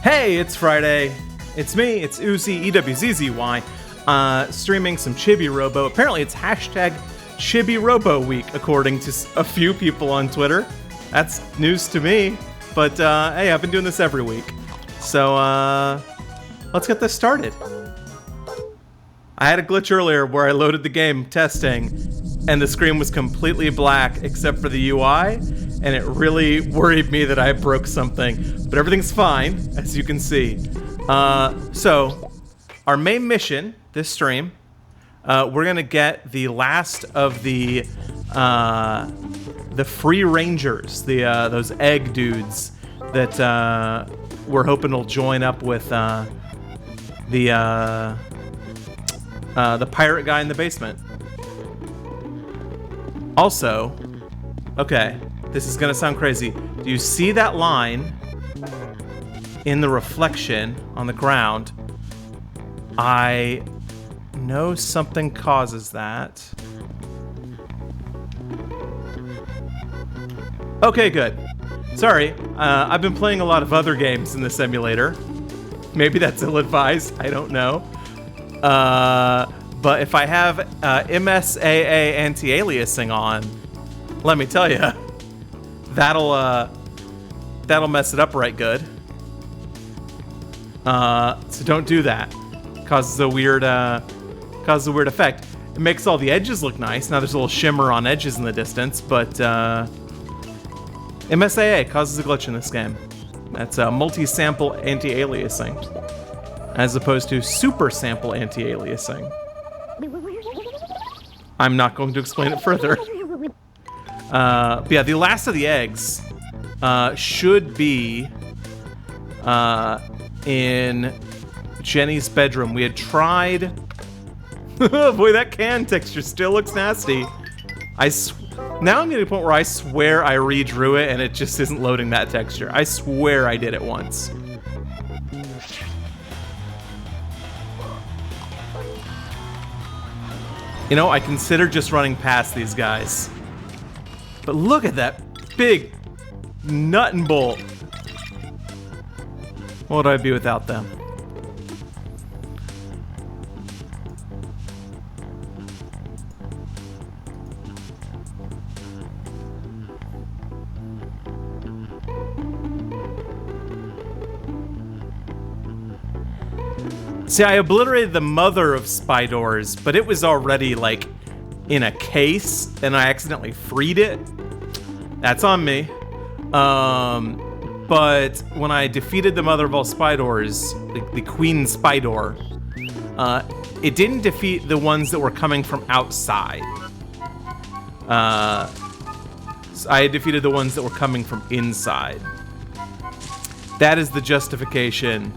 Hey, it's Friday. It's me, it's Uzi, EWZZY, streaming some Chibi Robo. Apparently it's hashtag Chibi Robo week, according to a few people on Twitter. That's news to me, but hey, I've been doing this every week. So, let's get this started. I had a glitch earlier where I loaded the game testing, and the screen was completely black except for the UI, and it really worried me that I broke something. But everything's fine, as you can see. So, our main mission this stream, we're gonna get the last of the free rangers, those egg dudes that we're hoping will join up with the pirate guy in the basement. Also, okay, this is gonna sound crazy. Do you see that line in the reflection on the ground? I know something causes that. Okay, good. Sorry, I've been playing a lot of other games in this emulator. Maybe that's ill-advised, I don't know. But if I have MSAA anti-aliasing on, let me tell you, that'll mess it up right good. So don't do that. Causes a weird effect. It makes all the edges look nice. Now there's a little shimmer on edges in the distance, but MSAA causes a glitch in this game. That's multi-sample anti-aliasing, as opposed to super sample anti-aliasing. I'm not going to explain it further. But yeah, the last of the eggs should be in Jenny's bedroom. We had tried... Boy, that can texture still looks nasty. Now I'm getting to the point where I swear I redrew it and it just isn't loading that texture. I swear I did it once. You know, I consider just running past these guys. But look at that big nut and bolt. What would I be without them? See, I obliterated the mother of spy doors, but it was already, like, in a case, and I accidentally freed it. That's on me. But when I defeated the mother of all spy doors, the queen spy door, it didn't defeat the ones that were coming from outside. So I defeated the ones that were coming from inside. That is the justification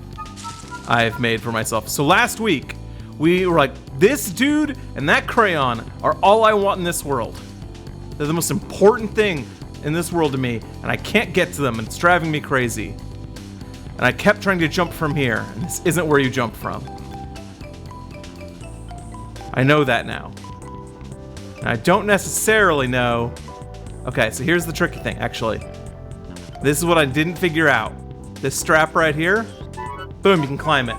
I've made for myself. So last week, we were like, this dude and that crayon are all I want in this world. They're the most important thing in this world to me, and I can't get to them, and it's driving me crazy. And I kept trying to jump from here, and this isn't where you jump from. I know that now. And I don't necessarily know... Okay, so here's the tricky thing, actually. This is what I didn't figure out. This strap right here, boom, you can climb it.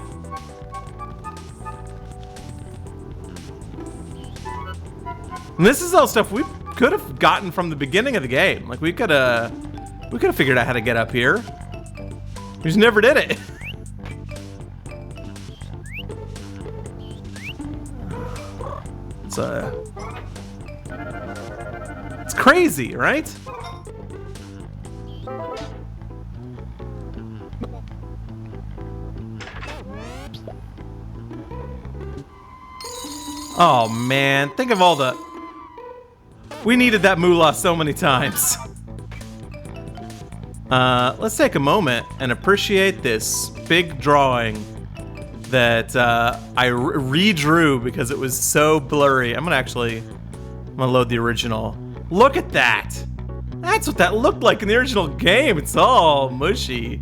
And this is all stuff we could have gotten from the beginning of the game. Like, we could have figured out how to get up here. We just never did it. It's crazy, right? Oh man, think of all the... We needed that moolah so many times. Let's take a moment and appreciate this big drawing that I redrew because it was so blurry. I'm gonna load the original. Look at that! That's what that looked like in the original game. It's all mushy.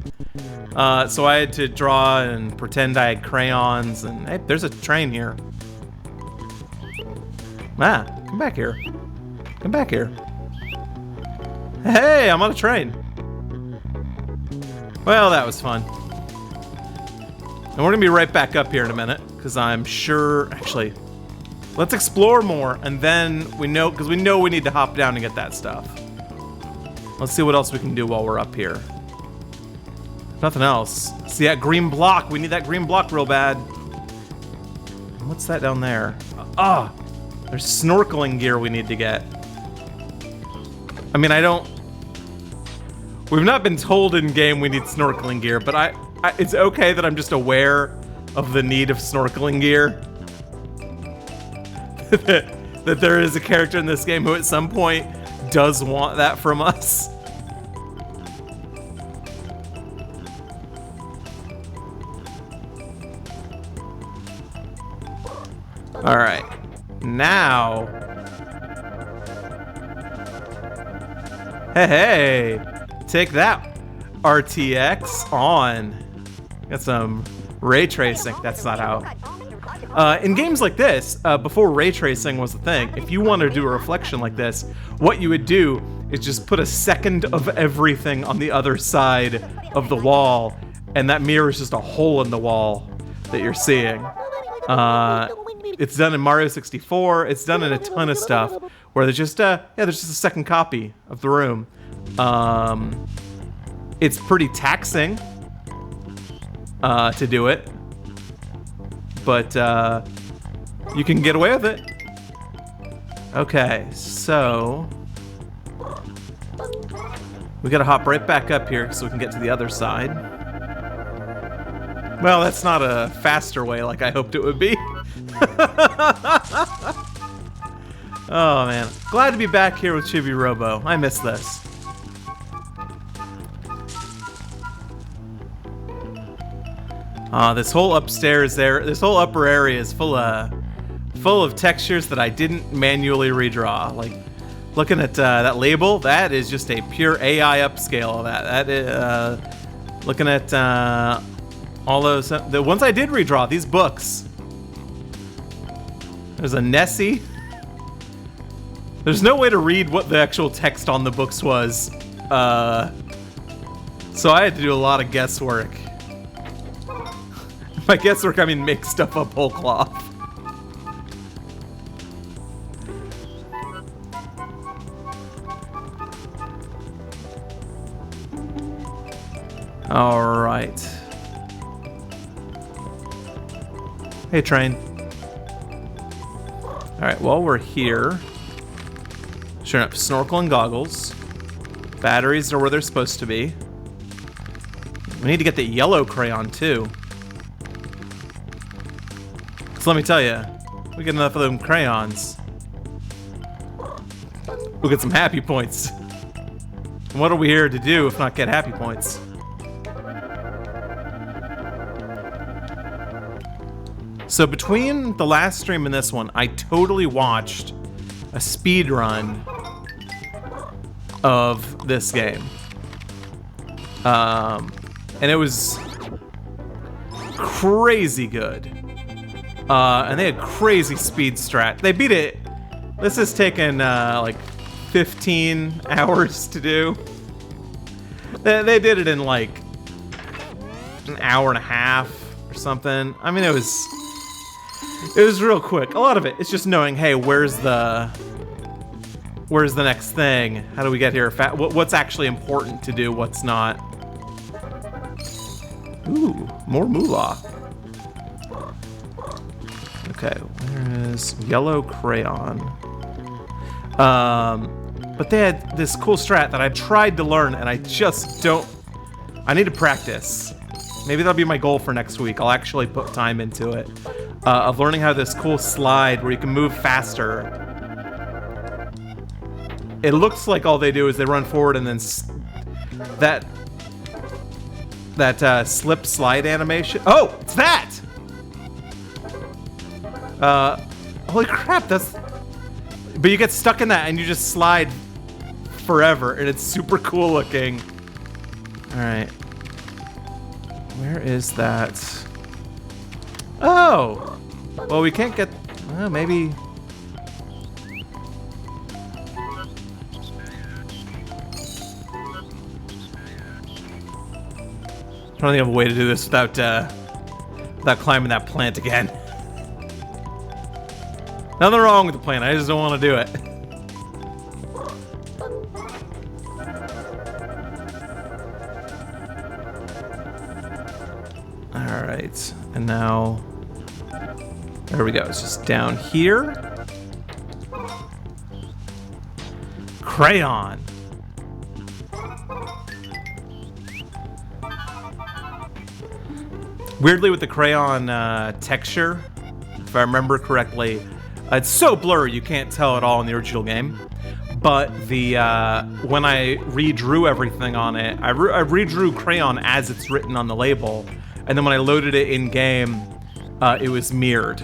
So I had to draw and pretend I had crayons, and hey, there's a train here. Ah, come back here. Come back here. Hey, I'm on a train. Well, that was fun. And we're gonna be right back up here in a minute, because I'm sure, actually, let's explore more, and then we know, because we know we need to hop down and get that stuff. Let's see what else we can do while we're up here. Nothing else. See that green block, we need that green block real bad. What's that down there? There's snorkeling gear we need to get. I mean, we've not been told in game we need snorkeling gear, but it's okay that I'm just aware of the need of snorkeling gear. that there is a character in this game who at some point does want that from us. All right, now, hey, take that, RTX on. Got some ray tracing. That's not how. In games like this, before ray tracing was a thing, if you wanted to do a reflection like this, what you would do is just put a second of everything on the other side of the wall, and that mirror is just a hole in the wall that you're seeing. It's done in Mario 64. It's done in a ton of stuff where there's just there's just a second copy of the room. It's pretty taxing to do it, but you can get away with it. Okay, so we gotta hop right back up here so we can get to the other side. Well, that's not a faster way like I hoped it would be. Oh man, glad to be back here with Chibi Robo. I miss this. This whole upstairs there, this whole upper area is full of textures that I didn't manually redraw. Like, looking at that label, that is just a pure AI upscale of that. That is, looking at all those, the ones I did redraw, these books. There's a Nessie. There's no way to read what the actual text on the books was. So I had to do a lot of guesswork. By guesswork, I mean make stuff up whole cloth. All right. Hey, train. All right, while we're here, sure enough, snorkel and goggles. Batteries are where they're supposed to be. We need to get the yellow crayon, too. So let me tell you, we get enough of them crayons, we'll get some happy points. And what are we here to do if not get happy points? So between the last stream and this one, I totally watched a speed run of this game. And it was crazy good. And they had crazy speed strat. They beat it. This has taken like 15 hours to do. They did it in like an hour and a half or something. I mean, it was real quick. A lot of it, it's just knowing, hey, where's the next thing? How do we get here? What's actually important to do? What's not? Ooh, more moolah. Okay, where is yellow crayon? But they had this cool strat that I tried to learn, and I just don't. I need to practice. Maybe that'll be my goal for next week. I'll actually put time into it. Of learning how this cool slide where you can move faster. It looks like all they do is they run forward and then that slip slide animation. Oh, it's that! Holy crap, that's... But you get stuck in that and you just slide forever, and it's super cool looking. Alright. Where is that? Oh! Well, we can't get... maybe... I don't think I have a way to do this without without climbing that plant again. Nothing wrong with the plant, I just don't want to do it. Alright, and now... There we go, it's just down here. Crayon. Weirdly, with the crayon texture, if I remember correctly, it's so blurry you can't tell at all in the original game. But the when I redrew everything on it, I redrew crayon as it's written on the label, and then when I loaded it in game, it was mirrored.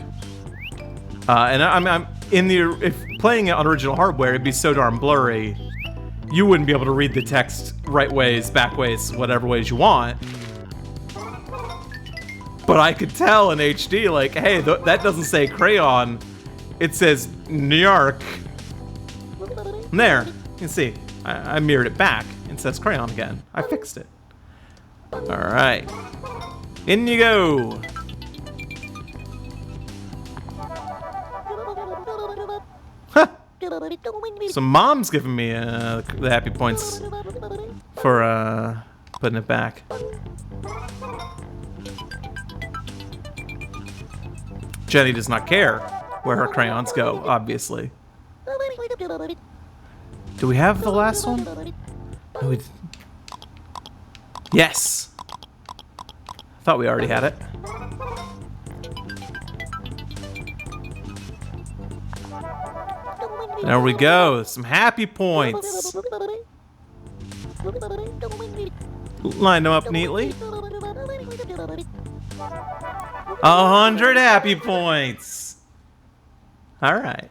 And I'm in the if playing it on original hardware, it'd be so darn blurry, you wouldn't be able to read the text right ways, back ways, whatever ways you want. But I could tell in HD, like, hey, that doesn't say crayon, it says New York. And there, you can see, I mirrored it back. It says crayon again. I fixed it. All right, in you go. Huh. So Mom's giving me the happy points for putting it back. Jenny does not care where her crayons go, obviously. Do we have the last one? No, yes! I thought we already had it. There we go, some happy points. Line them up neatly. 100 happy points. All right.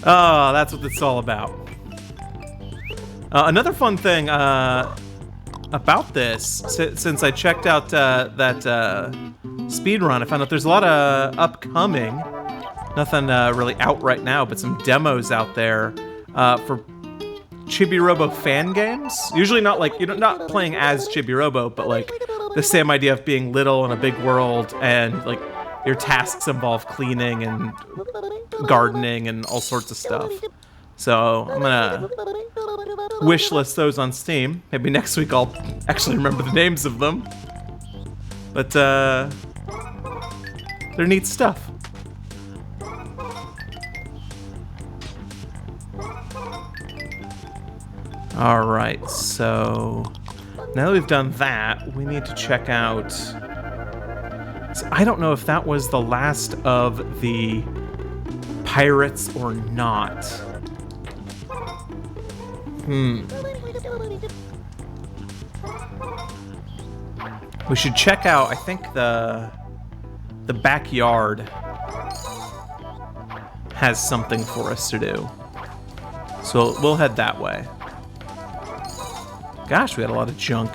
Oh, that's what it's all about. Another fun thing about this, since I checked out that speed run, I found out there's a lot of upcoming. Nothing really out right now, but some demos out there for Chibi Robo fan games. Usually not like, you know, not playing as Chibi Robo, but like the same idea of being little in a big world, and like your tasks involve cleaning and gardening and all sorts of stuff. So I'm gonna wishlist those on Steam. Maybe next week I'll actually remember the names of them. But they're neat stuff. All right, so now that we've done that, we need to check out... So I don't know if that was the last of the pirates or not. We should check out, I think, the backyard has something for us to do. So we'll head that way. Gosh, we had a lot of junk.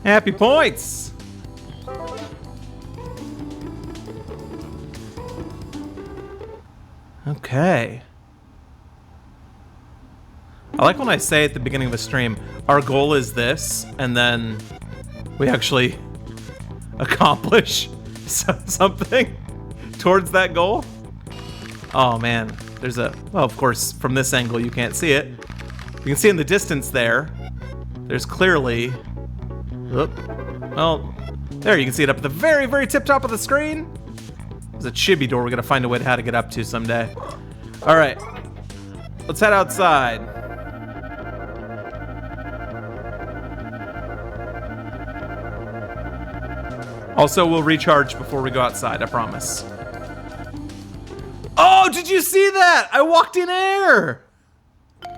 Happy points! Okay. I like when I say at the beginning of a stream, our goal is this, and then we actually accomplish something towards that goal. Oh man, there's a, well, of course, from this angle you can't see it. You can see in the distance there, there's clearly, well, there you can see it up at the very, very tip top of the screen. There's a chibi door we're gonna find a way to how to get up to someday. All right, let's head outside. Also, we'll recharge before we go outside, I promise. Oh, did you see that? I walked in air.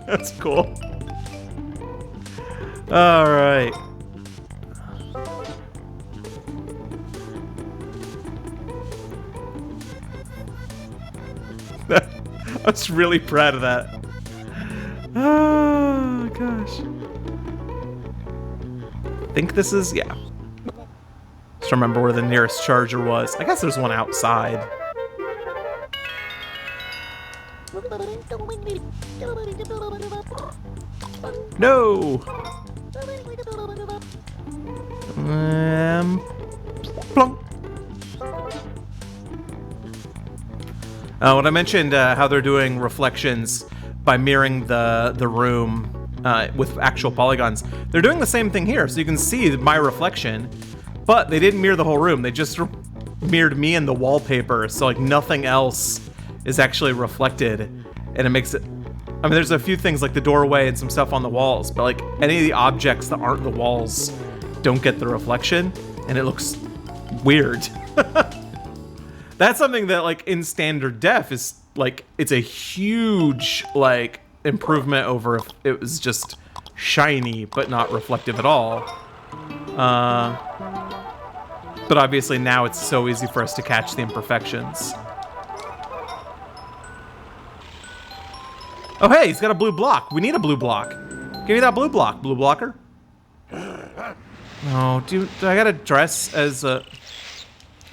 That's cool. All right. I was really proud of that. Oh, gosh. I think this is, yeah. Just remember where the nearest charger was. I guess there's one outside. No! Plunk. When I mentioned how they're doing reflections by mirroring the room with actual polygons, they're doing the same thing here. So you can see my reflection, but they didn't mirror the whole room. They just mirrored me and the wallpaper, so like nothing else is actually reflected, and it makes it. I mean, there's a few things like the doorway and some stuff on the walls, but like any of the objects that aren't the walls don't get the reflection, and it looks weird. That's something that, like, in standard def is, like, it's a huge, like, improvement over if it was just shiny but not reflective at all. But obviously now it's so easy for us to catch the imperfections. Oh, hey, he's got a blue block. We need a blue block. Give me that blue block, blue blocker. Oh, do I gotta dress as a...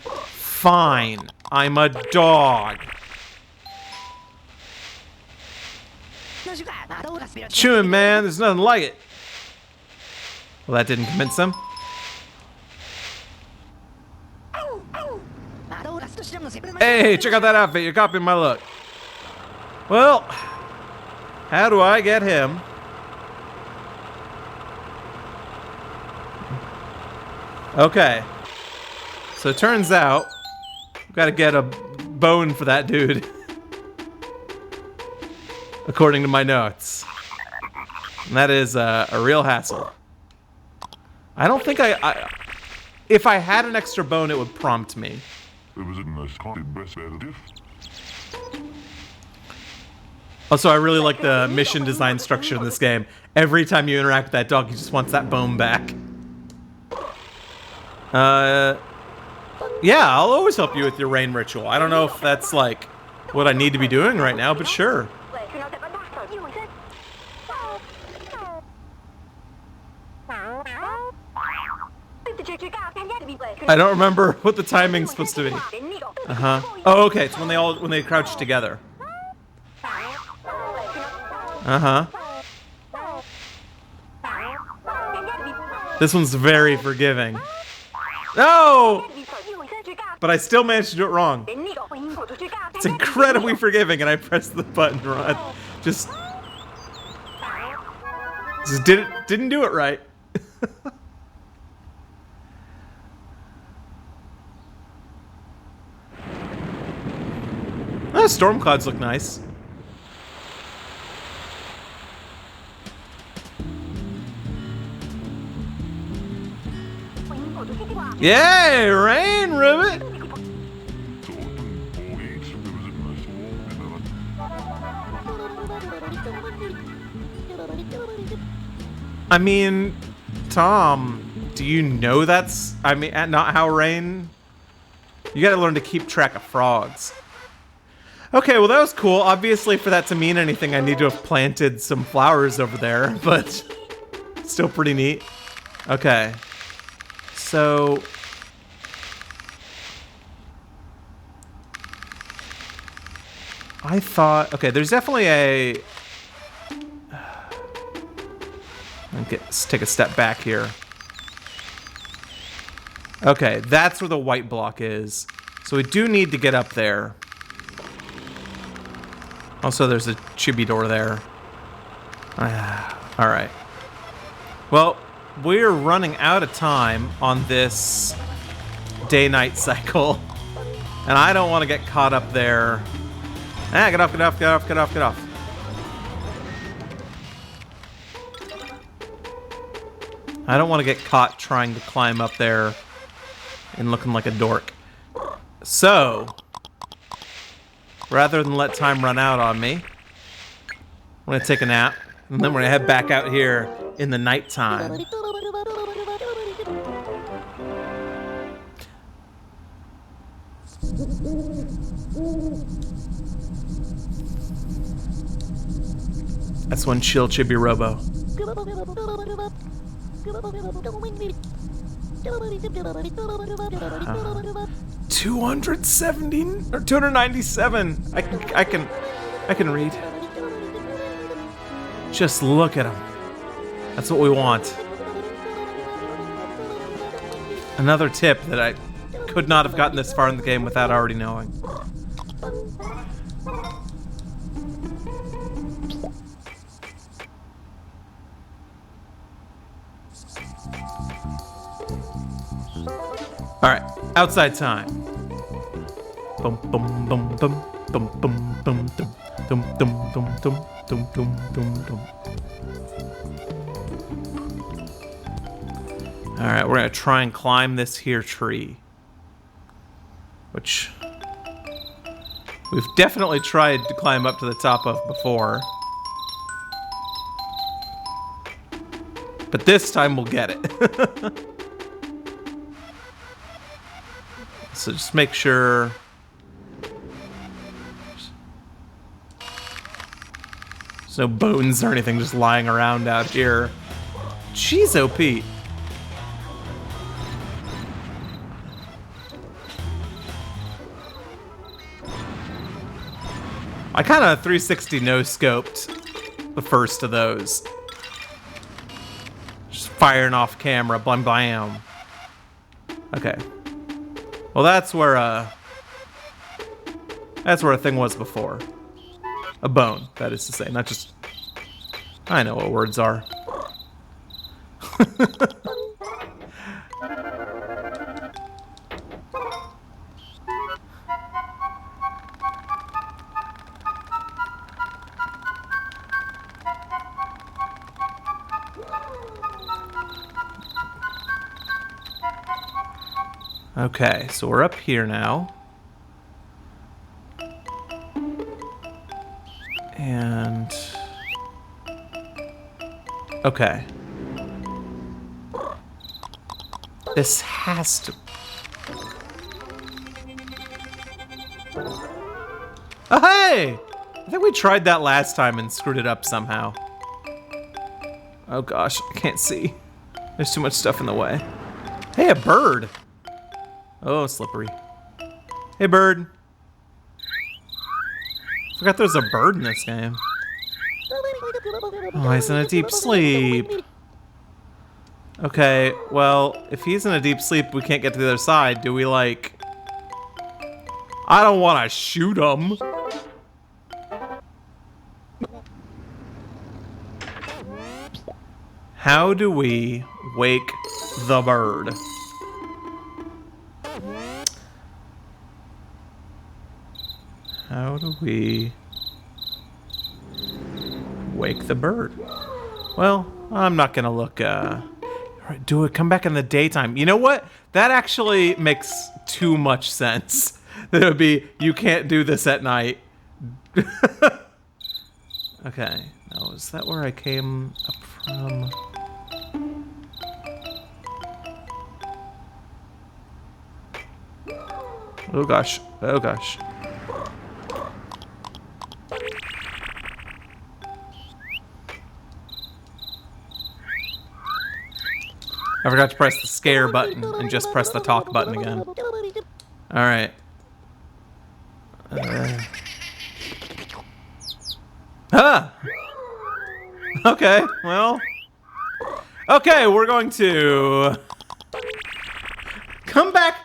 Fine. I'm a dog. Chewing, man. There's nothing like it. Well, that didn't convince them. Hey, check out that outfit. You're copying my look. Well, how do I get him? Okay. So it turns out we've got to get a bone for that dude. According to my notes. And that is a real hassle. I don't think if I had an extra bone, it would prompt me. Also, I really like the mission design structure in this game. Every time you interact with that dog, he just wants that bone back. Yeah, I'll always help you with your rain ritual. I don't know if that's, like, what I need to be doing right now, but sure. I don't remember what the timing's supposed to be. Uh-huh. Oh, okay, it's when they crouch together. Uh-huh. This one's very forgiving. No! But I still managed to do it wrong. It's incredibly forgiving, and I pressed the button wrong. Just didn't do it right. Storm clouds look nice. Yay, rain ribbit! I mean, Tom, do you know that's, not how rain? You gotta learn to keep track of frogs. Okay, well that was cool. Obviously, for that to mean anything, I need to have planted some flowers over there, but still pretty neat. Okay. So... I thought... Okay, there's definitely a... Let's take a step back here. Okay, that's where the white block is. So we do need to get up there. Also, there's a chibi door there. Alright. Well, we're running out of time on this day-night cycle. And I don't want to get caught up there. Get off, get off, get off, get off, get off. I don't want to get caught trying to climb up there and looking like a dork. So... rather than let time run out on me, I'm gonna take a nap, and then we're gonna head back out here in the nighttime. That's one chill Chibi Robo. 270 or 297. I can read. Just look at him. That's what we want. Another tip that I could not have gotten this far in the game without already knowing. Alright, outside time. Bum bum bum bum bum bum bum dum dum dum dum dum dum dum dum dum. Alright, we're gonna try and climb this here tree. Which we've definitely tried to climb up to the top of before. But this time we'll get it. So just make sure. There's no bones or anything just lying around out here. Jeez, oh Pete. I kind of 360 no-scoped the first of those. Just firing off camera, blam blam. Okay. Well, that's where a thing was before. A bone, that is to say, not just... I know what words are. Okay, so we're up here now. And... okay. This has to... oh, hey! I think we tried that last time and screwed it up somehow. Oh gosh, I can't see. There's too much stuff in the way. Hey, a bird! Oh, slippery. Hey, bird. Forgot there's a bird in this game. Oh, he's in a deep sleep. Okay, well, if he's in a deep sleep, we can't get to the other side. Do we, like... I don't want to shoot him. How do we wake the bird? How do we wake the bird? Well, I'm not gonna look, do it, come back in the daytime. You know what? That actually makes too much sense. That it would be, you can't do this at night. Okay, now is that where I came up from? Oh gosh, oh gosh. I forgot to press the scare button and just press the talk button again. Alright. Okay, well. Okay, we're going to come back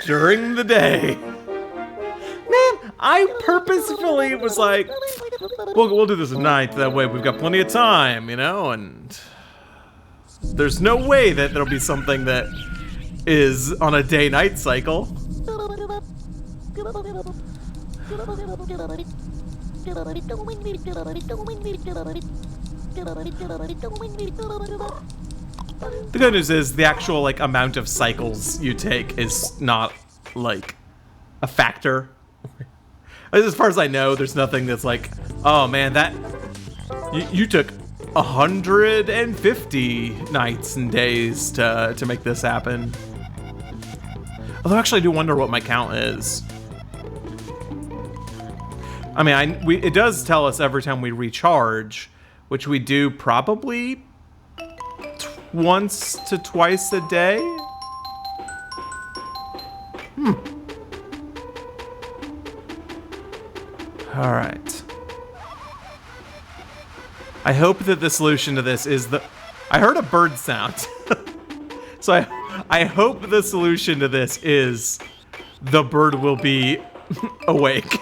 during the day. Man, I purposefully was like, we'll do this at night, that way we've got plenty of time, you know, and there's no way that there'll be something that is on a day-night cycle. The good news is the actual like amount of cycles you take is not like a factor. As far as I know, there's nothing that's like, oh man, that you took 150 nights and days to make this happen. Although actually I do wonder what my count is. I mean, it does tell us every time we recharge, which we do probably once to twice a day. All right. I hope that the solution to this is I heard a bird sound. So I hope the solution to this is the bird will be awake.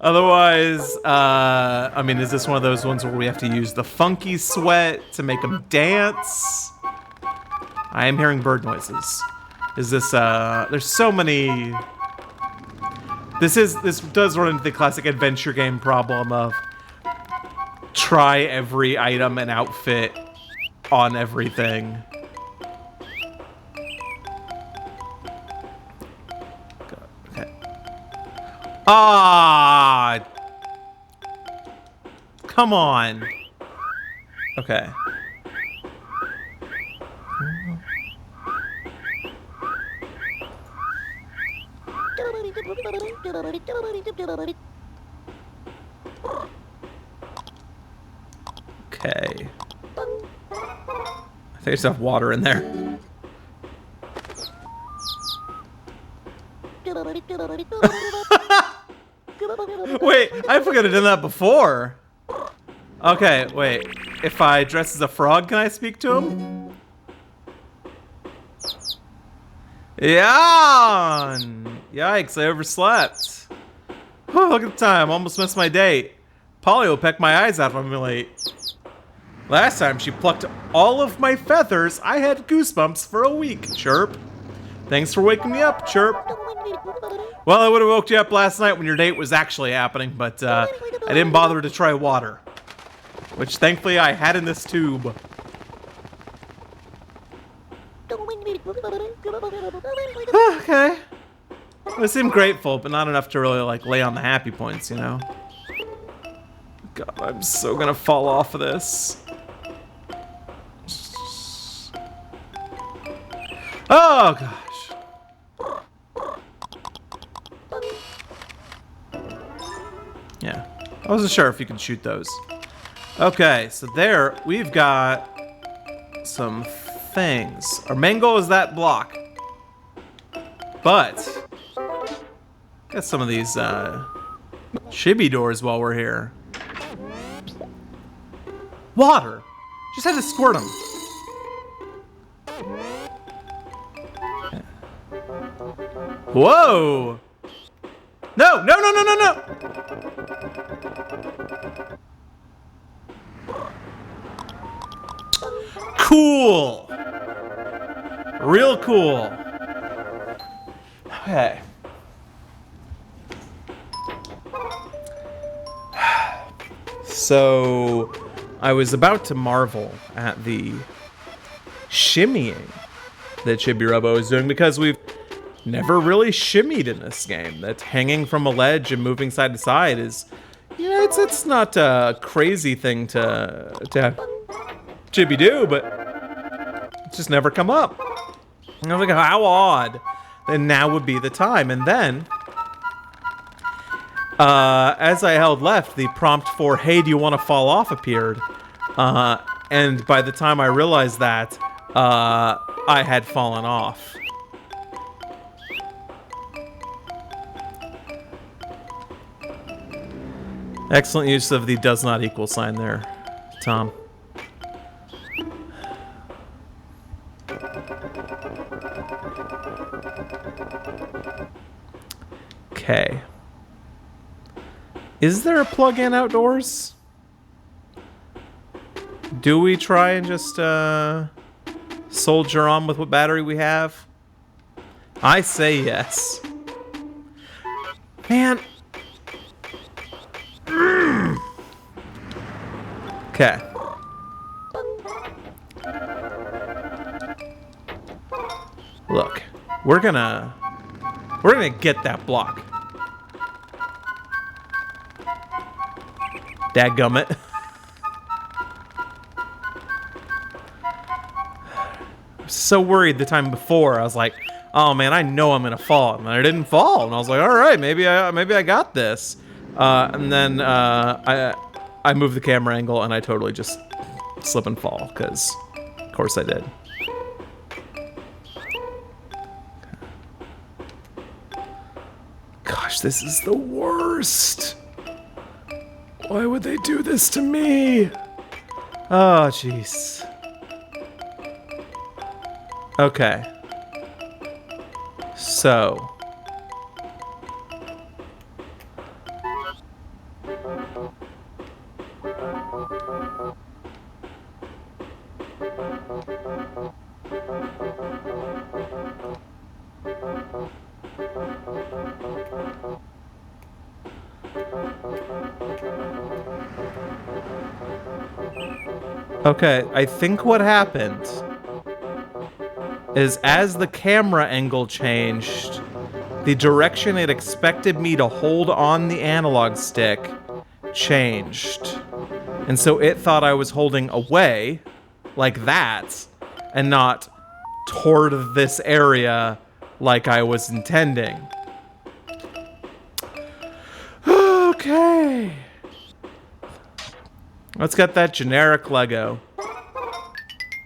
Otherwise, I mean, is this one of those ones where we have to use the funky sweat to make them dance? I am hearing bird noises. Is this, there's so many... This does run into the classic adventure game problem of try every item and outfit on everything. Okay. Ah! Come on. Okay. Okay. I think I just have water in there. Wait, I forgot I did that before. Okay, wait. If I dress as a frog, can I speak to him? Yeah! Yikes, I overslept. Oh, look at the time, almost missed my date. Polly will peck my eyes out if I'm late. Last time she plucked all of my feathers, I had goosebumps for a week. Chirp. Thanks for waking me up, chirp. Well, I would have woke you up last night when your date was actually happening, but I didn't bother to try water. Which thankfully I had in this tube. Okay. I seem grateful, but not enough to really like lay on the happy points, you know? God, I'm so gonna fall off of this. Oh, gosh. Yeah. I wasn't sure if you could shoot those. Okay, so there, we've got some things. Our main goal is that block. But, got some of these chibi doors while we're here. Water! Just had to squirt them. Whoa! No, no, no, no, no, no! Cool! Real cool. Okay. So, I was about to marvel at the shimmying that Chibi Robo is doing because we've never really shimmied in this game. That hanging from a ledge and moving side to side is, you know, it's not a crazy thing to have Chibi do, but it's just never come up. And I was like, how odd. Then now would be the time. And then, as I held left, the prompt for, hey, do you want to fall off appeared. And by the time I realized that, I had fallen off. Excellent use of the does not equal sign there, Tom. Okay. Is there a plug-in outdoors? Do we try and just soldier on with what battery we have? I say yes. Man. Okay. Look, we're gonna get that block. Dadgummit. I was so worried the time before. I was like, oh man, I know I'm gonna fall. And I didn't fall. And I was like, all right, maybe I got this. And then I moved the camera angle and I totally just slip and fall, because of course I did. Gosh, this is the worst. Why would they do this to me? Oh, jeez. Okay. So. Okay, I think what happened is as the camera angle changed, the direction it expected me to hold on the analog stick changed. And so it thought I was holding away, like that, and not toward this area like I was intending. Okay. Let's get that generic Lego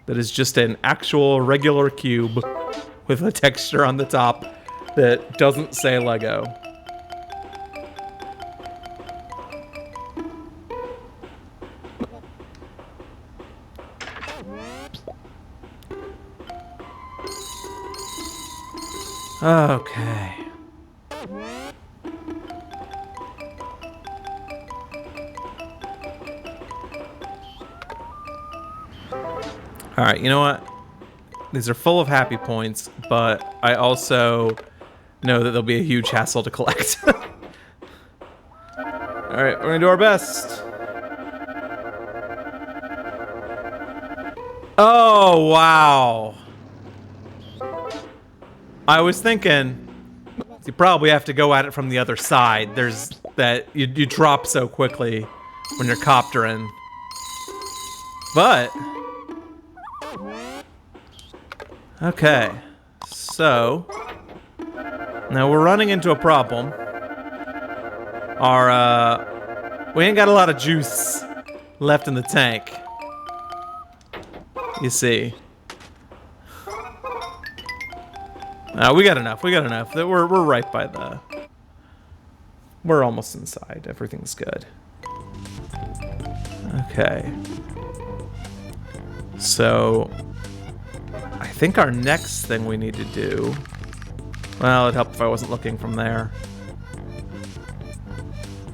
that is just an actual regular cube with a texture on the top that doesn't say Lego. Okay. All right, you know what? These are full of happy points, but I also know that there'll be a huge hassle to collect. All right, we're gonna do our best. Oh, wow. I was thinking you probably have to go at it from the other side. There's that you drop so quickly when you're coptering. But okay, so now we're running into a problem. We ain't got a lot of juice left in the tank. You see. We got enough. We got enough. We're right by the. We're almost inside. Everything's good. Okay. So I think our next thing we need to do. Well, it'd help if I wasn't looking from there.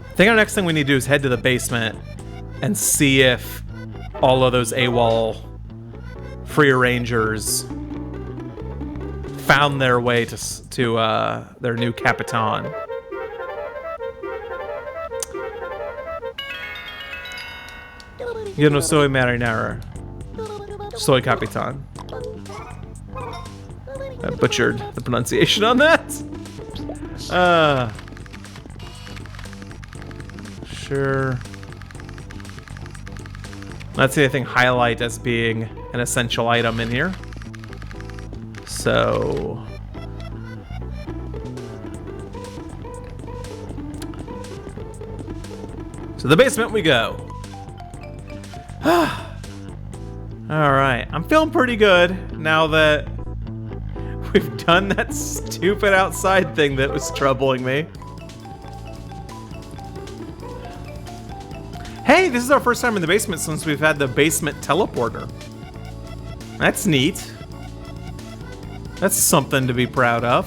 I think our next thing we need to do is head to the basement and see if all of those AWOL free arrangers found their way to their new Capitan. Yo no soy marinara. Soy Capitan. I butchered the pronunciation on that. Sure. Let's see anything highlight as being an essential item in here. So the basement we go. Alright, I'm feeling pretty good now that we've done that stupid outside thing that was troubling me. Hey, this is our first time in the basement since we've had the basement teleporter. That's neat. That's something to be proud of.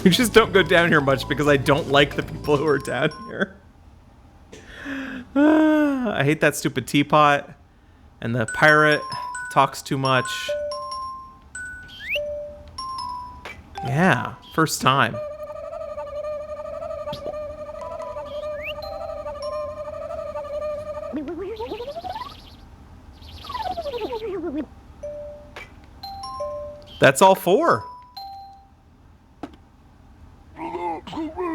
We just don't go down here much because I don't like the people who are down here. I hate that stupid teapot. And the pirate talks too much. Yeah, first time. That's all four.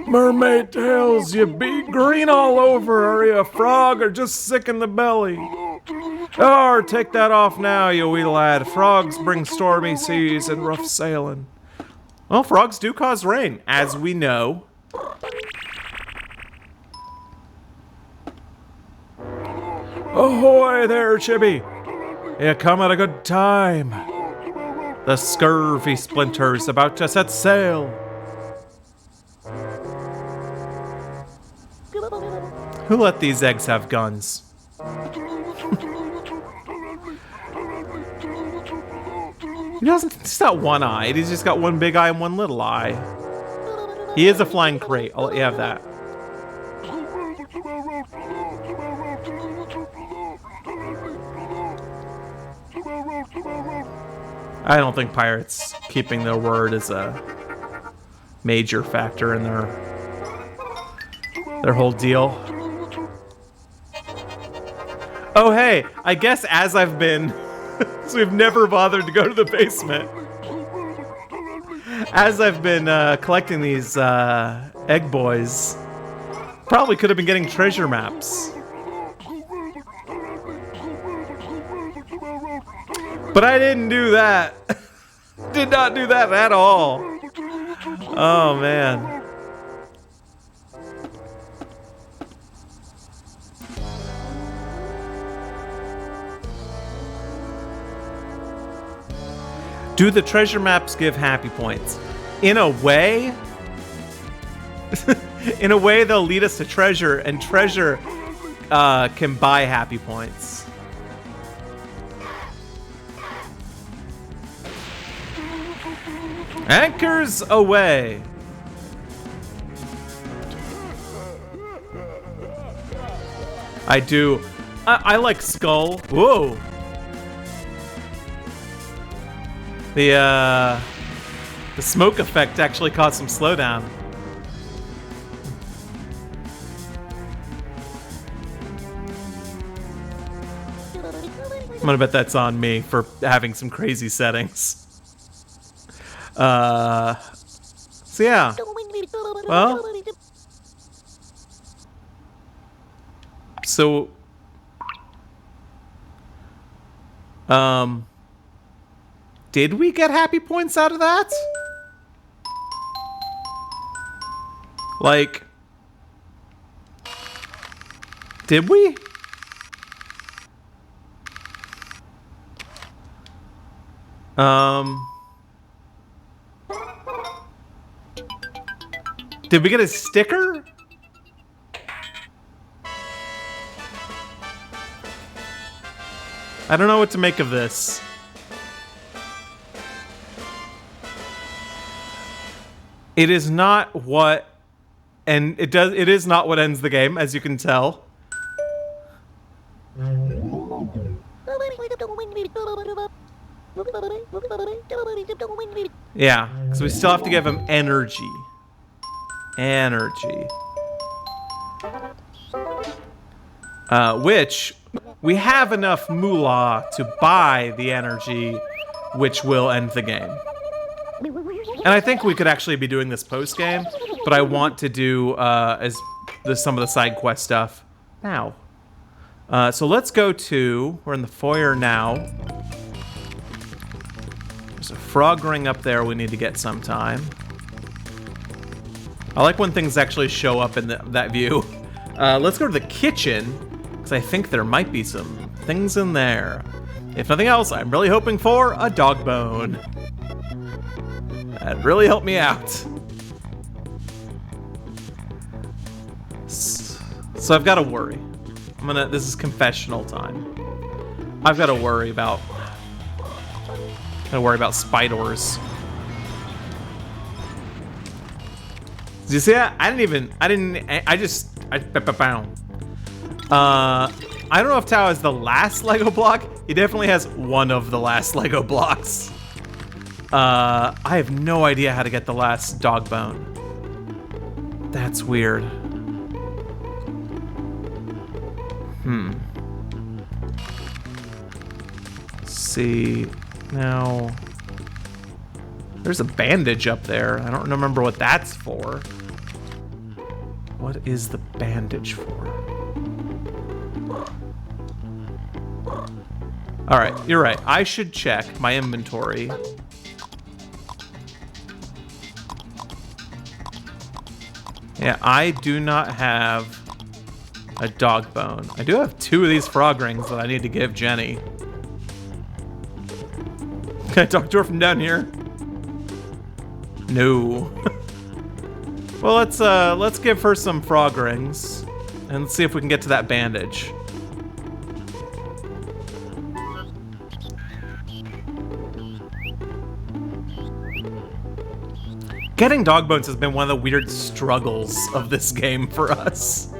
Mermaid tails, you be green all over. Are you a frog or just sick in the belly? Oh, take that off now, you wee lad. Frogs bring stormy seas and rough sailing. Well, frogs do cause rain, as we know. Ahoy there, Chibi. You come at a good time. The scurvy splinter's about to set sail. Who let these eggs have guns? He's not one-eyed. He's just got one big eye and one little eye. He is a flying crate. I'll let you have that. I don't think pirates keeping their word is a major factor in their whole deal. Oh, hey, I guess as I've been... so we've never bothered to go to the basement. As I've been collecting these egg boys, probably could have been getting treasure maps. But I didn't do that. Did not do that at all. Oh, man. Do the treasure maps give happy points? In a way, in a way they'll lead us to treasure, and treasure can buy happy points. Anchors away. I do. I like Skull. Whoa. The smoke effect actually caused some slowdown. I'm gonna bet that's on me for having some crazy settings. So yeah. Well. So. Did we get happy points out of that? Like, did we? Did we get a sticker? I don't know what to make of this. It is not what, and it is not what ends the game, as you can tell. Yeah, because we still have to give him energy. Energy. Which, we have enough moolah to buy the energy, which will end the game. And I think we could actually be doing this post-game, but I want to do some of the side quest stuff now. So let's go to, we're in the foyer now. There's a frog ring up there we need to get sometime. I like when things actually show up in that view. Let's go to the kitchen, because I think there might be some things in there. If nothing else, I'm really hoping for a dog bone. That'd really help me out. So I've got to worry. This is confessional time. I've got to worry about spiders. Did you see that? I don't know if Tao has the last Lego block. He definitely has one of the last Lego blocks. I have no idea how to get the last dog bone. That's weird. Let's see. Now, there's a bandage up there. I don't remember what that's for. What is the bandage for? All right, you're right. I should check my inventory. Yeah, I do not have a dog bone. I do have 2 of these frog rings that I need to give Jenny. Can I talk to her from down here? No. Well, let's give her some frog rings and see if we can get to that bandage. Getting dog bones has been one of the weird struggles of this game for us.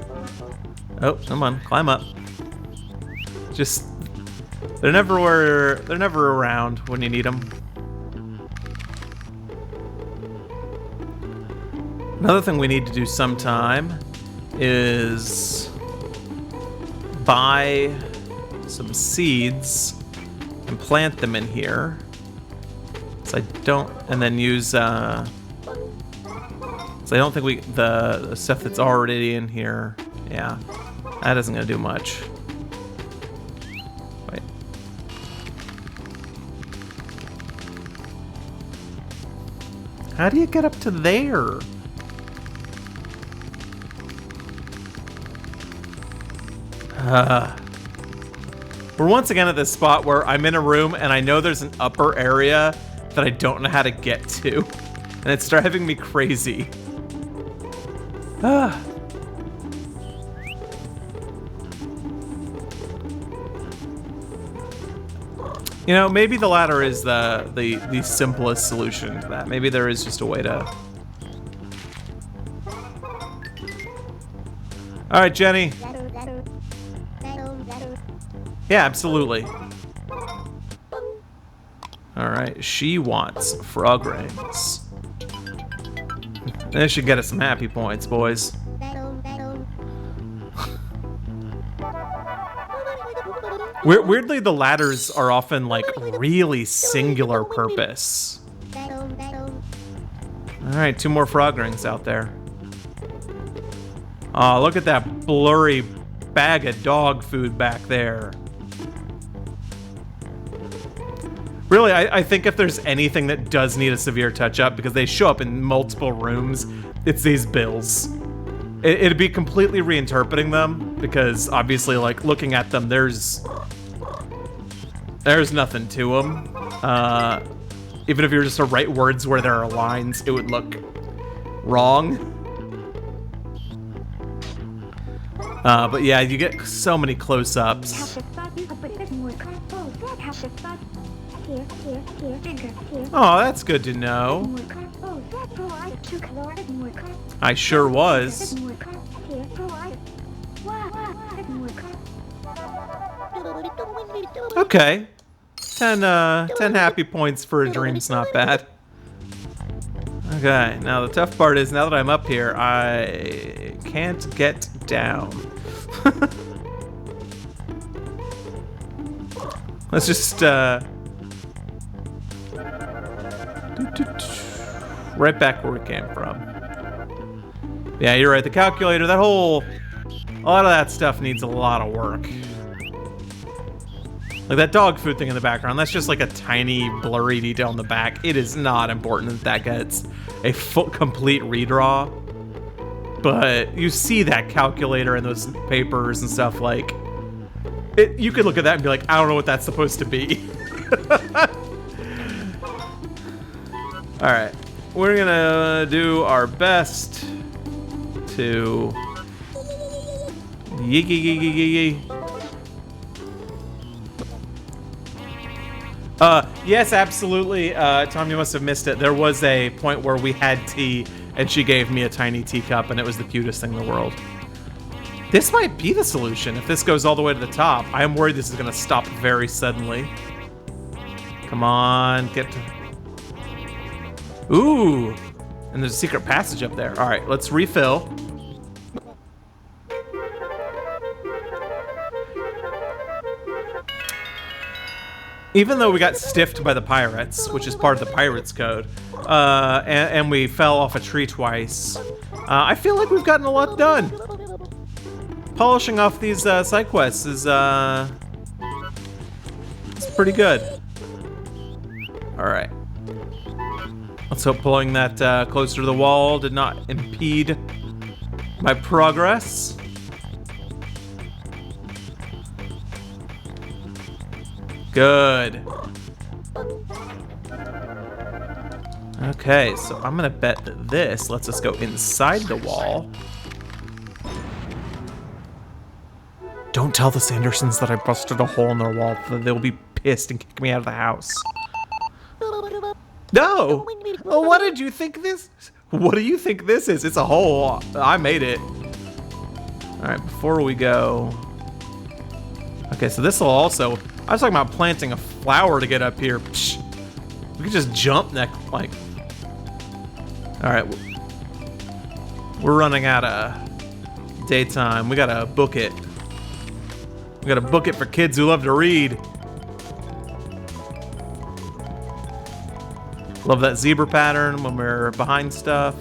Oh, come on, climb up. Just, they're never around when you need them. Another thing we need to do sometime is buy some seeds and plant them in here. So I don't, and then use, so I don't think the stuff that's already in here, yeah, that isn't gonna do much. Wait. How do you get up to there? We're once again at this spot where I'm in a room and I know there's an upper area that I don't know how to get to. And it's driving me crazy. You know, maybe the ladder is the simplest solution to that. Maybe there is just a way to... All right, Jenny. Yeah, absolutely. All right, she wants frog rings. This should get us some happy points, boys. Weirdly, the ladders are often like really singular purpose. All right, 2 more frog rings out there. Oh, look at that blurry bag of dog food back there. Really, I think if there's anything that does need a severe touch-up, because they show up in multiple rooms, it's these bills. It'd be completely reinterpreting them, because obviously, like, looking at them, there's nothing to them. Even if you were just to write words where there are lines, it would look wrong. But yeah, you get so many close-ups. Oh, that's good to know. I sure was. Okay. 10 happy points for a dream's not bad. Okay, now the tough part is, now that I'm up here, I can't get down. Let's just, right back where we came from. Yeah, you're right, the calculator, a lot of that stuff needs a lot of work. Like that dog food thing in the background, that's just like a tiny blurry detail in the back. It is not important that that gets a complete redraw. But you see that calculator and those papers and stuff, like, you could look at that and be like, I don't know what that's supposed to be. Alright, we're gonna do our best to... Yes, absolutely. Tom, you must have missed it. There was a point where we had tea, and she gave me a tiny teacup, and it was the cutest thing in the world. This might be the solution if this goes all the way to the top. I am worried this is going to stop very suddenly. Come on, get to... Ooh! And there's a secret passage up there. All right, let's refill. Even though we got stiffed by the pirates, which is part of the pirates code, and we fell off a tree twice, I feel like we've gotten a lot done. Polishing off these side quests is it's pretty good. All right. Let's hope pulling that closer to the wall did not impede my progress. Good. Okay, so I'm gonna bet that this lets us go inside the wall. Don't tell the Sandersons that I busted a hole in their wall. They'll be pissed and kick me out of the house. No! Well, what did you think this? What do you think this is? It's a hole. I made it. All right, before we go. Okay, so this will also. I was talking about planting a flower to get up here. Psh, we could just jump like. All right, we're running out of daytime. We gotta book it. We gotta book it for kids who love to read. Love that zebra pattern when we're behind stuff.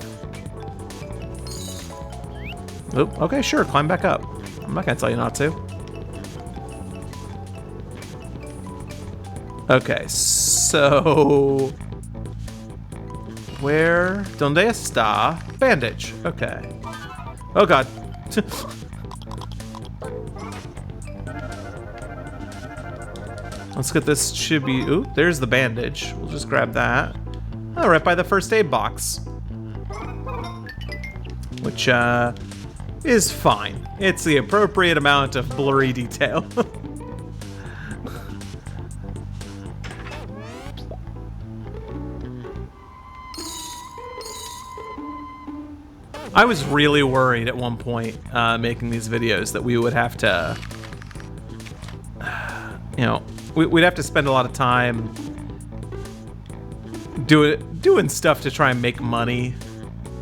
Oop, okay, sure, climb back up. I'm not gonna tell you not to. Okay, so... Where? Donde está? Bandage, okay. Oh god. Let's get this chibi. Ooh, there's the bandage. We'll just grab that. Oh, right by the first aid box. Which, is fine. It's the appropriate amount of blurry detail. I was really worried at one point, making these videos, that we would have to, you know, we'd have to spend a lot of time doing stuff to try and make money,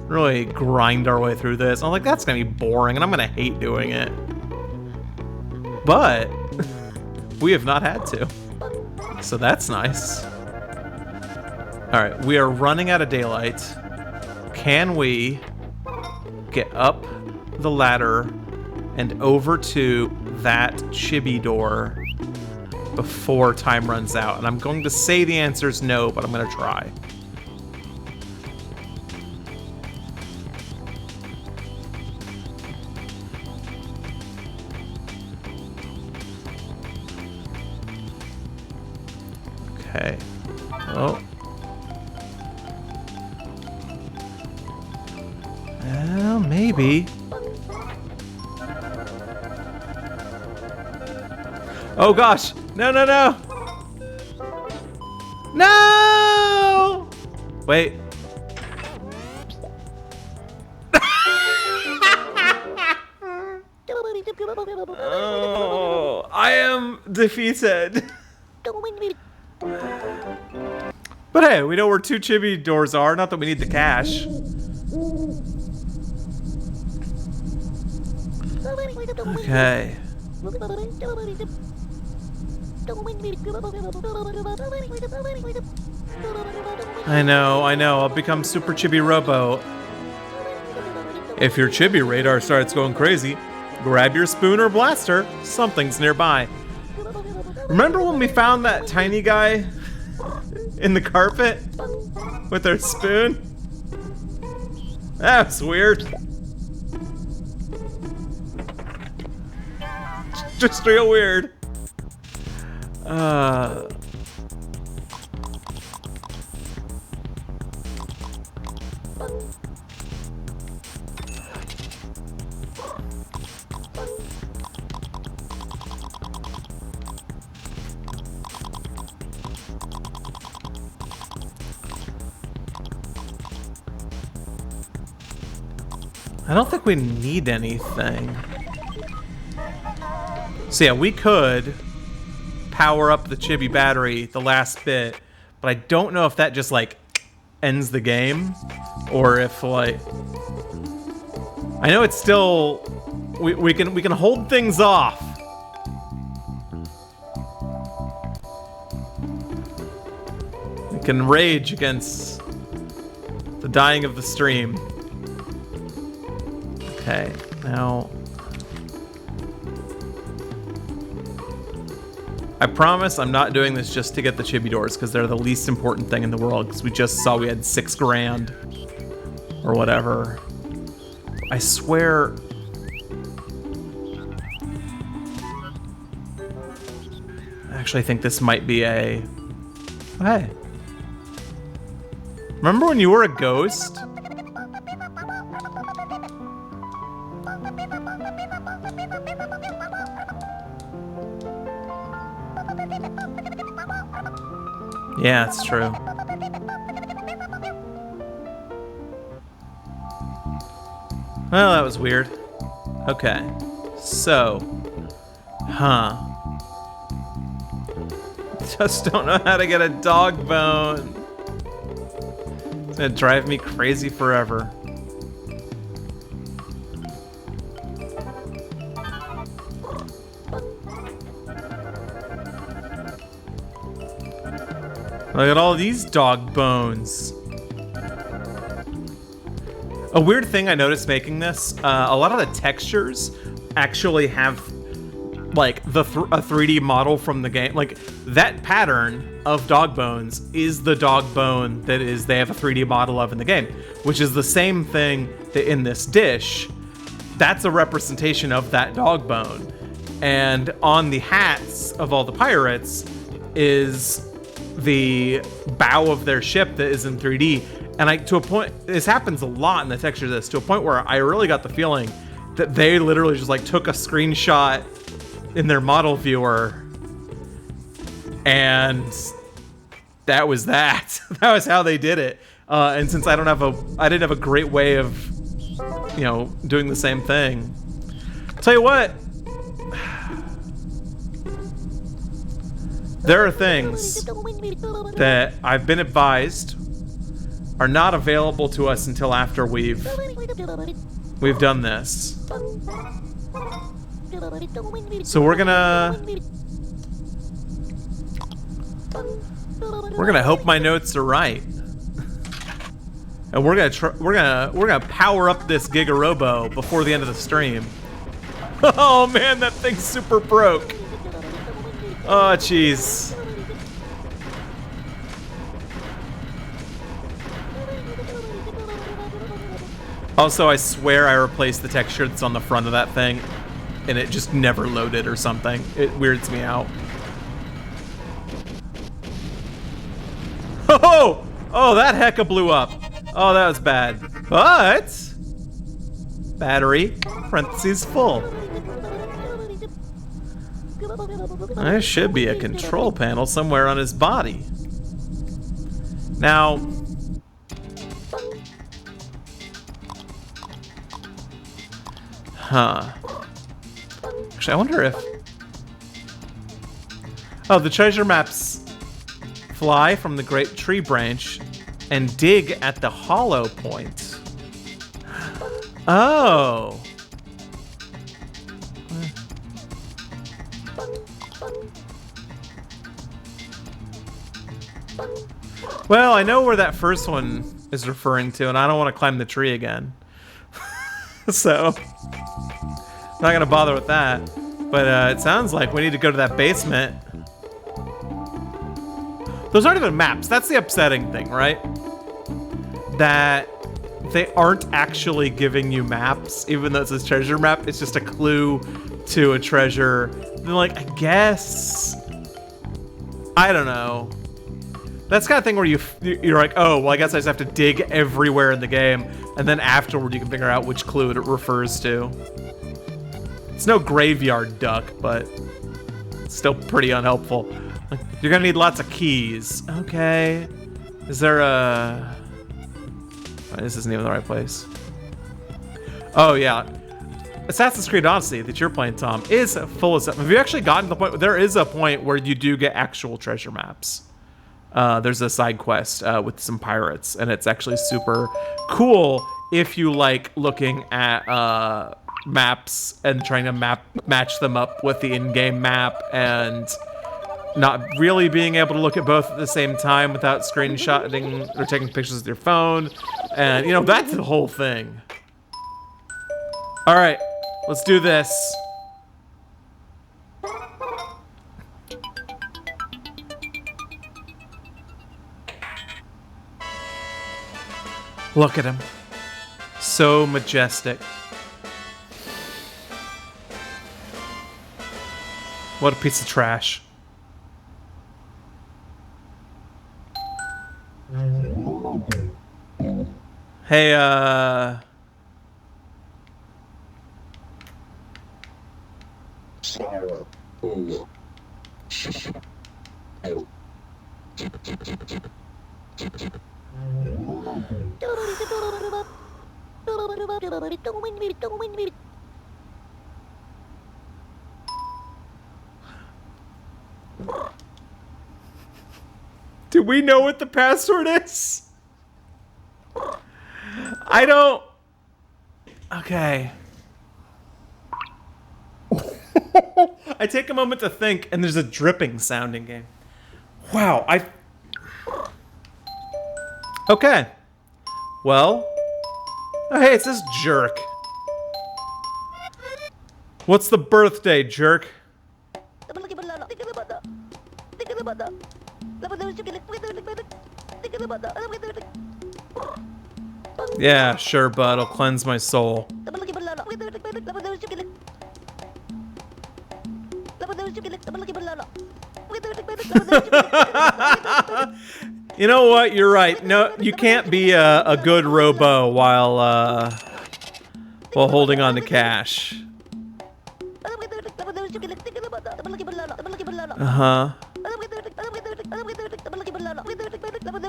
really grind our way through this. I'm like, that's gonna be boring, and I'm gonna hate doing it. But we have not had to, so that's nice. All right, we are running out of daylight. Can we get up the ladder and over to that chibi door before time runs out? And I'm going to say the answer is no, but I'm going to try. Okay. Oh. Well, maybe. Oh gosh! No, no, no! No! Wait. Oh, I am defeated. But hey, we know where 2 chibi doors are, not that we need the cash. Okay. I know, I'll become Super Chibi Robo. If your chibi radar starts going crazy, grab your spoon or blaster, something's nearby. Remember when we found that tiny guy in the carpet with our spoon? That was weird. Just real weird. I don't think we need anything. So yeah, we could power up the chibi battery the last bit, but I don't know if that just like ends the game, or if like, I know it's still, we can hold things off. We can rage against the dying of the stream. Okay, now I promise I'm not doing this just to get the chibi doors, because they're the least important thing in the world, because we just saw we had 6 grand or whatever. I swear. I actually think this might be a... Oh, hey. Remember when you were a ghost? Yeah, it's true. Well, that was weird. Okay. So. Huh. Just don't know how to get a dog bone. It's gonna drive me crazy forever. Look at all these dog bones. A weird thing I noticed making this, a lot of the textures actually have like a 3D model from the game. Like that pattern of dog bones is the dog bone that they have a 3D model of in the game, which is the same thing that in this dish. That's a representation of that dog bone. And on the hats of all the pirates is the bow of their ship that is in 3D. And to a point, this happens a lot in the texture of this, to a point where I really got the feeling that they literally just like took a screenshot in their model viewer and that was that. That was how they did it. And since I didn't have a great way of, doing the same thing. Tell you what, there are things that I've been advised are not available to us until after we've done this. So we're gonna hope my notes are right, and we're gonna power up this Giga Robo before the end of the stream. Oh man, that thing's super broke. Oh jeez. Also, I swear I replaced the texture that's on the front of that thing, and it just never loaded or something. It weirds me out. Oh! Oh, that hecka blew up. Oh, that was bad. But battery, parentheses full. There should be a control panel somewhere on his body. Now, huh. Actually, I wonder if... Oh, the treasure maps fly from the great tree branch and dig at the hollow point. Oh. Well, I know where that first one is referring to, and I don't want to climb the tree again. So, not gonna bother with that. But it sounds like we need to go to that basement. Those aren't even maps. That's the upsetting thing, right? That they aren't actually giving you maps, even though it says treasure map. It's just a clue to a treasure. They're like, I guess, I don't know. That's the kind of thing where you're like, oh, well, I guess I just have to dig everywhere in the game, and then afterward you can figure out which clue it refers to. It's no graveyard duck, but it's still pretty unhelpful. You're gonna need lots of keys. Okay. Is there a... Oh, this isn't even the right place. Oh, yeah. Assassin's Creed Odyssey that you're playing, Tom, is full of stuff. Have you actually gotten to the point where there is a point where you do get actual treasure maps? There's a side quest with some pirates, and it's actually super cool if you like looking at maps and trying to match them up with the in-game map and not really being able to look at both at the same time without screenshotting or taking pictures with your phone. And, that's the whole thing. All right, let's do this. Look at him. So majestic. What a piece of trash. Hey, Do we know what the password is? I don't... Okay. I take a moment to think, and there's a dripping sound in game. Wow, Okay. Well... Oh, hey, it's this jerk. What's the birthday, jerk? Yeah, sure, bud. I'll cleanse my soul. You know what? You're right. No, you can't be a good robo while holding on to cash. Uh-huh.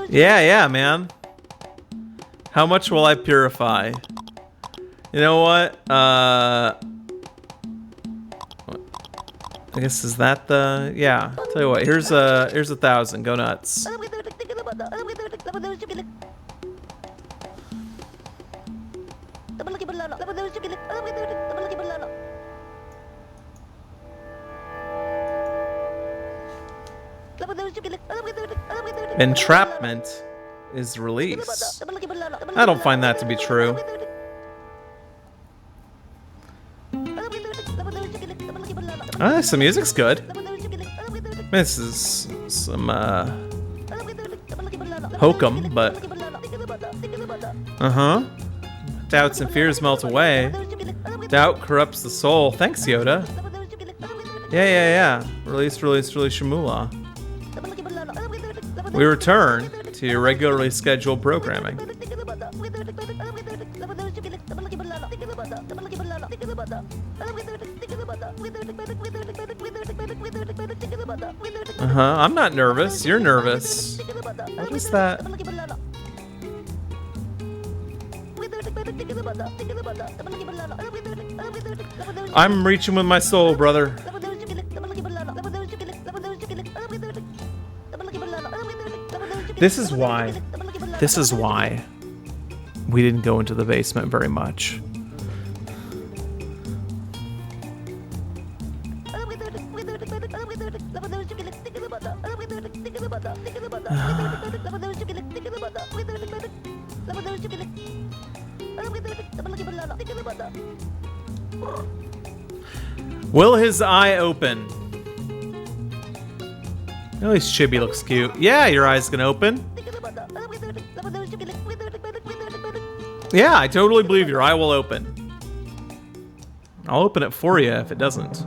Yeah, man. How much will I purify? You know what? I guess is that the... Yeah. Tell you what, here's 1,000. Go nuts. Entrapment is release. I don't find that to be true. Some music's good. This is some hokum, but doubts and fears melt away. Doubt corrupts the soul. Thanks, Yoda. Yeah. Release Shamula. We return to your regularly scheduled programming. I'm not nervous. You're nervous. What is that? I'm reaching with my soul, brother. This is why we didn't go into the basement very much. Will his eye open? At least Chibi looks cute. Yeah, your eye's gonna open. Yeah, I totally believe your eye will open. I'll open it for you if it doesn't.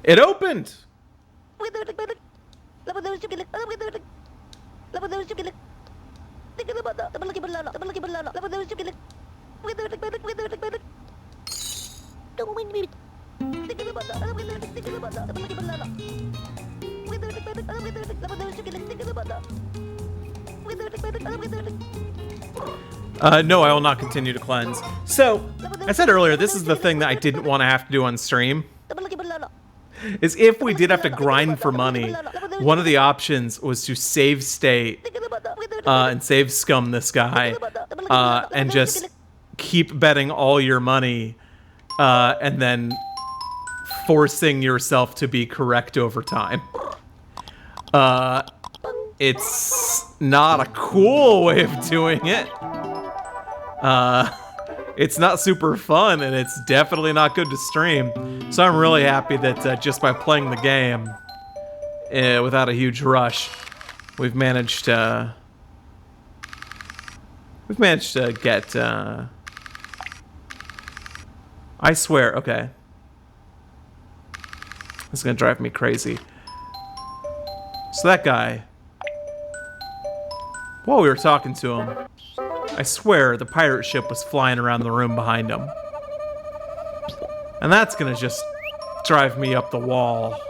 It opened! No, I will not continue to cleanse. So, I said earlier, this is the thing that I didn't want to have to do on stream. Is if we did have to grind for money, one of the options was to save state and save scum this guy and just keep betting all your money and then forcing yourself to be correct over time. It's not a cool way of doing it. It's not super fun, and it's definitely not good to stream. So I'm really happy that just by playing the game without a huge rush, we've managed to get. I swear, okay. This is gonna drive me crazy. So that guy. While we were talking to him, I swear the pirate ship was flying around the room behind him. And that's gonna just drive me up the wall.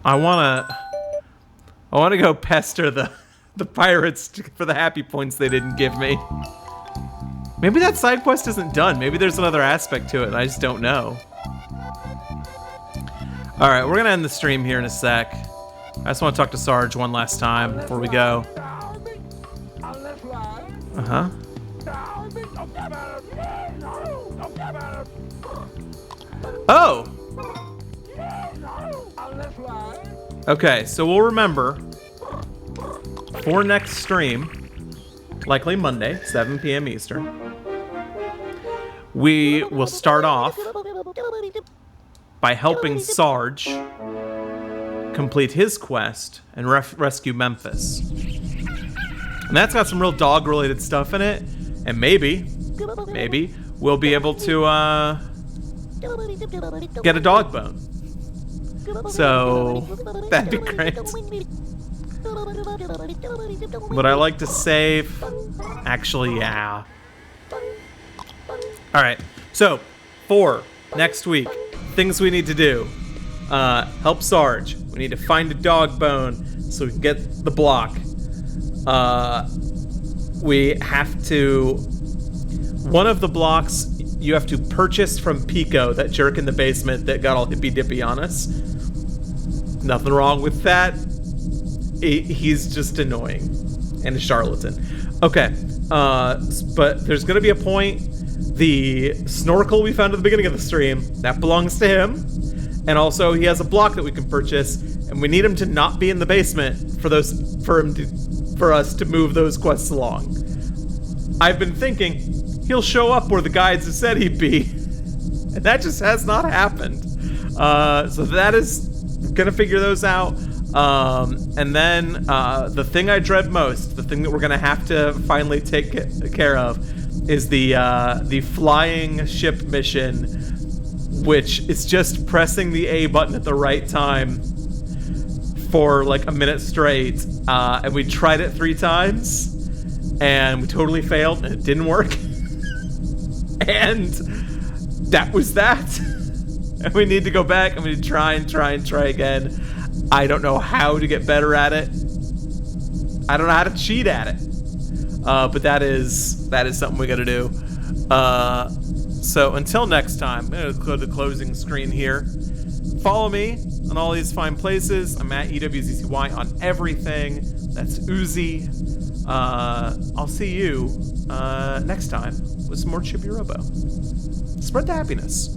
I wanna go pester the pirates for the happy points they didn't give me. Maybe that side quest isn't done. Maybe there's another aspect to it and I just don't know. Alright, we're gonna end the stream here in a sec. I just want to talk to Sarge one last time before we go. Uh-huh. Oh! Okay, so we'll remember for next stream, likely Monday, 7 p.m. Eastern, we will start off by helping Sarge complete his quest and rescue Memphis. And that's got some real dog-related stuff in it, and maybe we'll be able to get a dog bone. So that'd be great. Would I like to save? Actually, yeah. Alright, so for next week, things we need to do. Help Sarge. We need to find a dog bone so we can get the block. We have to... One of the blocks you have to purchase from Pico, that jerk in the basement that got all hippy-dippy on us. Nothing wrong with that. He's just annoying. And a charlatan. Okay. But there's gonna be a point. The snorkel we found at the beginning of the stream, that belongs to him. And also, he has a block that we can purchase, and we need him to not be in the basement for us to move those quests along. I've been thinking he'll show up where the guides have said he'd be, and that just has not happened. So that is gonna figure those out. And then the thing I dread most, the thing that we're gonna have to finally take care of, is the flying ship mission, which is just pressing the A button at the right time for like a minute straight. And we tried it 3 times, and we totally failed, and it didn't work. And that was that. And we need to go back, and we need to try again. I don't know how to get better at it. I don't know how to cheat at it. But that is something we gotta do. So until next time, I'm gonna go to the closing screen here. Follow me on all these fine places. I'm at EWZCY on everything. That's Uzi. I'll see you next time with some more Chibi Robo. Spread the happiness.